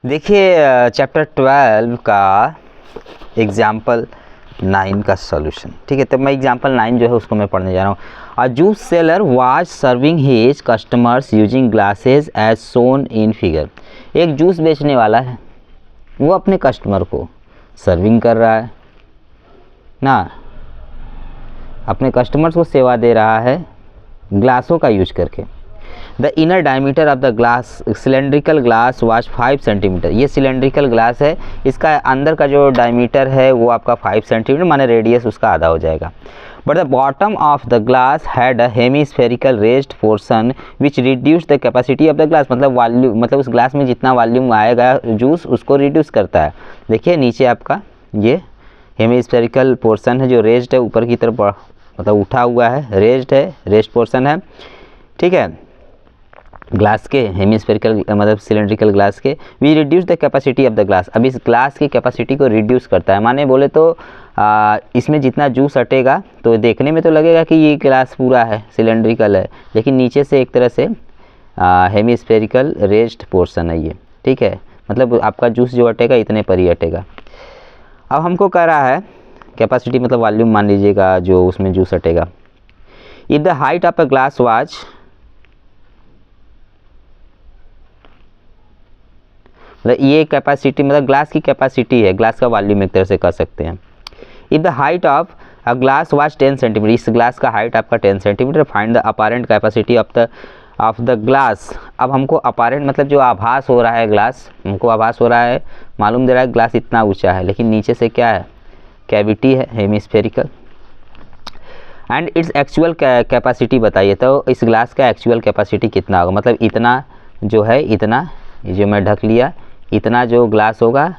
देखिए चैप्टर 12 का एग्जाम्पल 9 का सॉल्यूशन। ठीक है, तो मैं एग्जाम्पल 9 जो है उसको मैं पढ़ने जा रहा हूँ। A juice seller was serving his customers using glasses as shown in figure. एक जूस बेचने वाला है, वो अपने कस्टमर को सर्विंग कर रहा है ना, अपने कस्टमर्स को सेवा दे रहा है ग्लासों का यूज करके। The inner diameter of the glass cylindrical glass was 5 centimetre. ये सिलेंड्रिकल ग्लास है, इसका अंदर का जो डायमीटर है वो आपका 5 सेंटीमीटर, माने रेडियस उसका आधा हो जाएगा। But the bottom of the glass had a hemispherical raised portion which reduce the capacity of the glass. मतलब वॉल्यूम, मतलब उस ग्लास में जितना वॉल्यूम आएगा जूस उसको रिड्यूस करता है। देखिए नीचे आपका ये हेमीस्फेरिकल पोर्शन है जो रेज्ड है, ऊपर की तरफ मतलब उठा हुआ है, रेज्ड है, रेज्ड पोर्शन है। ठीक है, ग्लास के हेमीस्फेरिकल मतलब सिलेंड्रिकल ग्लास के we reduce the capacity of the glass. अब इस ग्लास की कैपेसिटी को रिड्यूस करता है, माने बोले तो इसमें जितना जूस हटेगा तो देखने में तो लगेगा कि ये ग्लास पूरा है, सिलेंड्रिकल है, लेकिन नीचे से एक तरह से हेमीस्फेरिकल रेज्ड पोर्शन है ये। ठीक है, मतलब आपका जूस जो हटेगा इतने पर ही हटेगा। अब हमको कह रहा है कैपेसिटी मतलब वॉल्यूम मान लीजिएगा जो उसमें जूस हटेगा। If the height of a glass was, मतलब ये कैपेसिटी मतलब ग्लास की कैपेसिटी है, ग्लास का वॉल्यूम एक तरह से कह सकते हैं। If the height of a glass was 10 centimetre, इस ग्लास का हाइट आपका 10 centimetre, find the apparent capacity of the glass. अब हमको अपारेंट मतलब जो आभास हो रहा है ग्लास, हमको आभास हो रहा है, मालूम दे रहा है ग्लास इतना ऊंचा है, लेकिन नीचे से क्या है, कैविटी है hemispherical. And its actual capacity बताइए, तो इस ग्लास का एक्चुअल कैपेसिटी कितना होगा, मतलब इतना जो है, इतना ये जो मैं ढक लिया, इतना जो ग्लास होगा,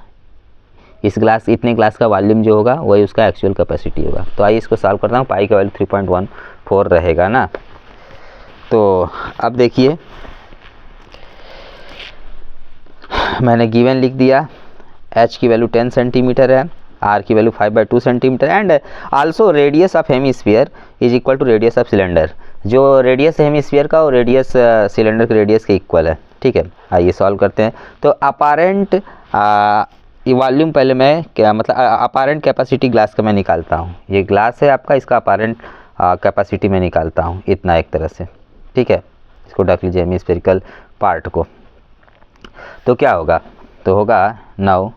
इस ग्लास इतने ग्लास का वॉल्यूम जो होगा वही उसका एक्चुअल कैपेसिटी होगा। तो आइए इसको सॉल्व करता हूँ। पाई का वैल्यू 3.14 रहेगा ना। तो अब देखिए मैंने गिवन लिख दिया, h की वैल्यू 10 सेंटीमीटर है, r की value 5/2 centimeter and also radius of hemisphere is equal to radius of cylinder. जो रेडियस हेमीस्फीयर का और रेडियस सिलेंडर के रेडियस के इक्वल है। ठीक है, आइए सॉल्व करते हैं। तो अपारेंट वॉल्यूम पहले मैं क्या मतलब अपारेंट कैपेसिटी ग्लास का मैं निकालता हूँ। ये ग्लास है आपका, इसका अपारेंट कैपेसिटी में निकालता हूँ इतना एक तरह से। ठीक है, इसको ढक लीजिए हेमीस्फेरिकल पार्ट को। तो क्या होगा, तो होगा now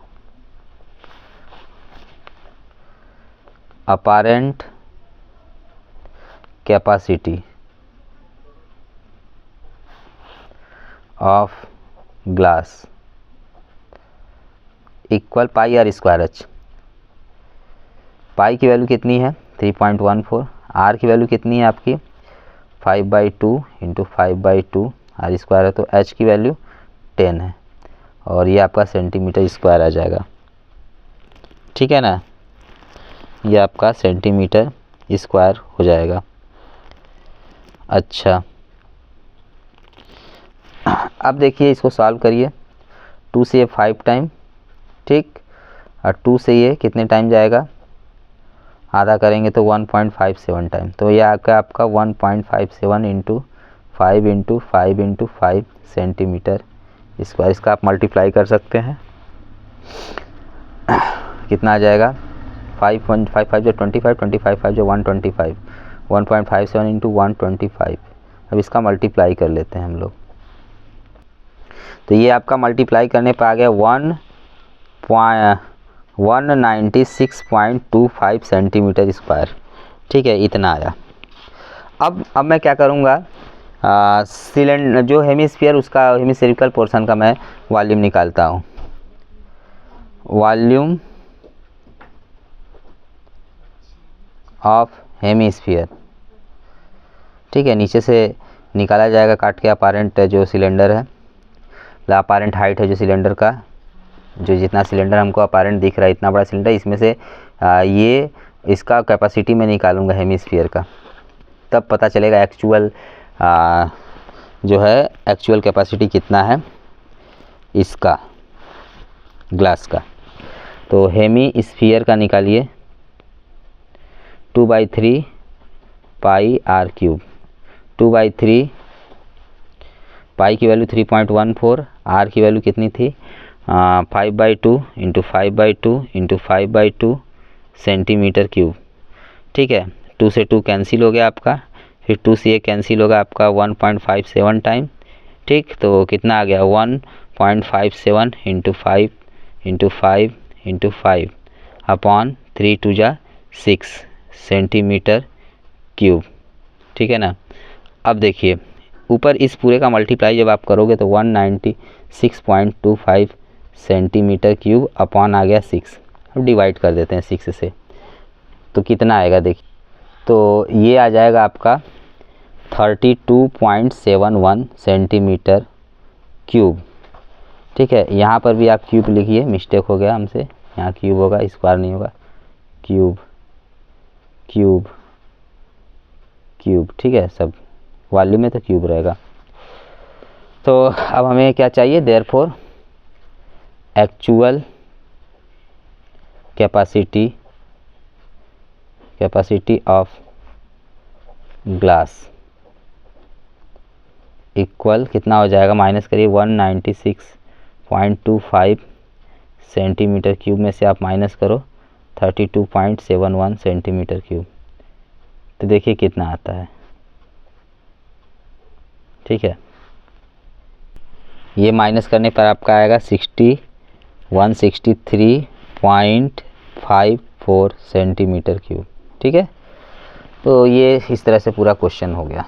apparent capacity of glass equal pi r square h. Pi की वैल्यू कितनी है 3.14, आर की वैल्यू कितनी है आपकी 5/2 इंटू 5/2 आर स्क्वायर है, तो एच की वैल्यू 10 है और ये आपका सेंटीमीटर स्क्वायर आ जाएगा। ठीक है ना, ये आपका सेंटीमीटर स्क्वायर हो जाएगा। अच्छा, अब देखिए इसको सॉल्व करिए। 2 से ये 5 टाइम, ठीक, और 2 से ये कितने टाइम जाएगा, आधा करेंगे तो 1.57 टाइम। तो ये आपका 1.57 into 5 into 5 into 5 centimetre square. इसका आप मल्टीप्लाई कर सकते हैं, कितना आ जाएगा 5.55 जो 25, 25 5 जो 125, 1.57 इंटू 125। अब इसका मल्टीप्लाई कर लेते हैं हम लोग। तो ये आपका मल्टीप्लाई करने पर आ गया 196.25 सेंटीमीटर स्क्वायर। ठीक है, इतना आया। अब मैं क्या करूँगा, सिलेंडर जो हेमीस्फीयर उसका हेमीस्फेरिकल पोर्शन का मैं वॉल्यूम निकालता हूँ। वॉल्यूम ऑफ हेमीस्फीयर, ठीक है, नीचे से निकाला जाएगा काट के। अपारेंट जो सिलेंडर है, अपारेंट हाइट है जो सिलेंडर का, जो जितना सिलेंडर हमको अपारेंट दिख रहा है इतना बड़ा सिलेंडर, इसमें से ये इसका कैपेसिटी में निकालूंगा हेमीस्फीयर का, तब पता चलेगा एक्चुअल जो है एक्चुअल कैपेसिटी कितना है इसका ग्लास का। तो हेमीस्फीयर का निकालिए 2/3 पाई आर क्यूब। 2/3 पाई की वैल्यू 3.14, आर की वैल्यू कितनी थी 5/2 इंटू 5/2 इंटू 5/2 सेंटीमीटर क्यूब। ठीक है, 2 से 2 कैंसिल हो गया आपका, फिर 2 से ये कैंसिल होगा आपका 1.57 टाइम। ठीक, तो कितना आ गया 1.57 इंटू 5 इंटू 5 इंटू 5 अपॉन 3 2 जा 6 सेंटीमीटर क्यूब। ठीक है ना। अब देखिए ऊपर इस पूरे का मल्टीप्लाई जब आप करोगे तो 196.25 सेंटीमीटर क्यूब अपॉन आ गया 6। अब डिवाइड कर देते हैं 6 से, तो कितना आएगा देखिए, तो ये आ जाएगा आपका 32.71 सेंटीमीटर क्यूब। ठीक है, यहाँ पर भी आप क्यूब लिखिए, मिस्टेक हो गया हमसे, यहाँ क्यूब होगा, स्क्वायर नहीं होगा, क्यूब क्यूब क्यूब। ठीक है, सब वॉल्यूम में तो क्यूब रहेगा। तो अब हमें क्या चाहिए, therefore actual capacity of glass equal कितना हो जाएगा, माइनस करिए 196.25 सेंटीमीटर क्यूब में से आप माइनस करो 32.71 सेंटीमीटर क्यूब, तो देखिए कितना आता है। ठीक है, ये माइनस करने पर आपका आएगा 163.54 सेंटीमीटर क्यूब। ठीक है, तो ये इस तरह से पूरा क्वेश्चन हो गया।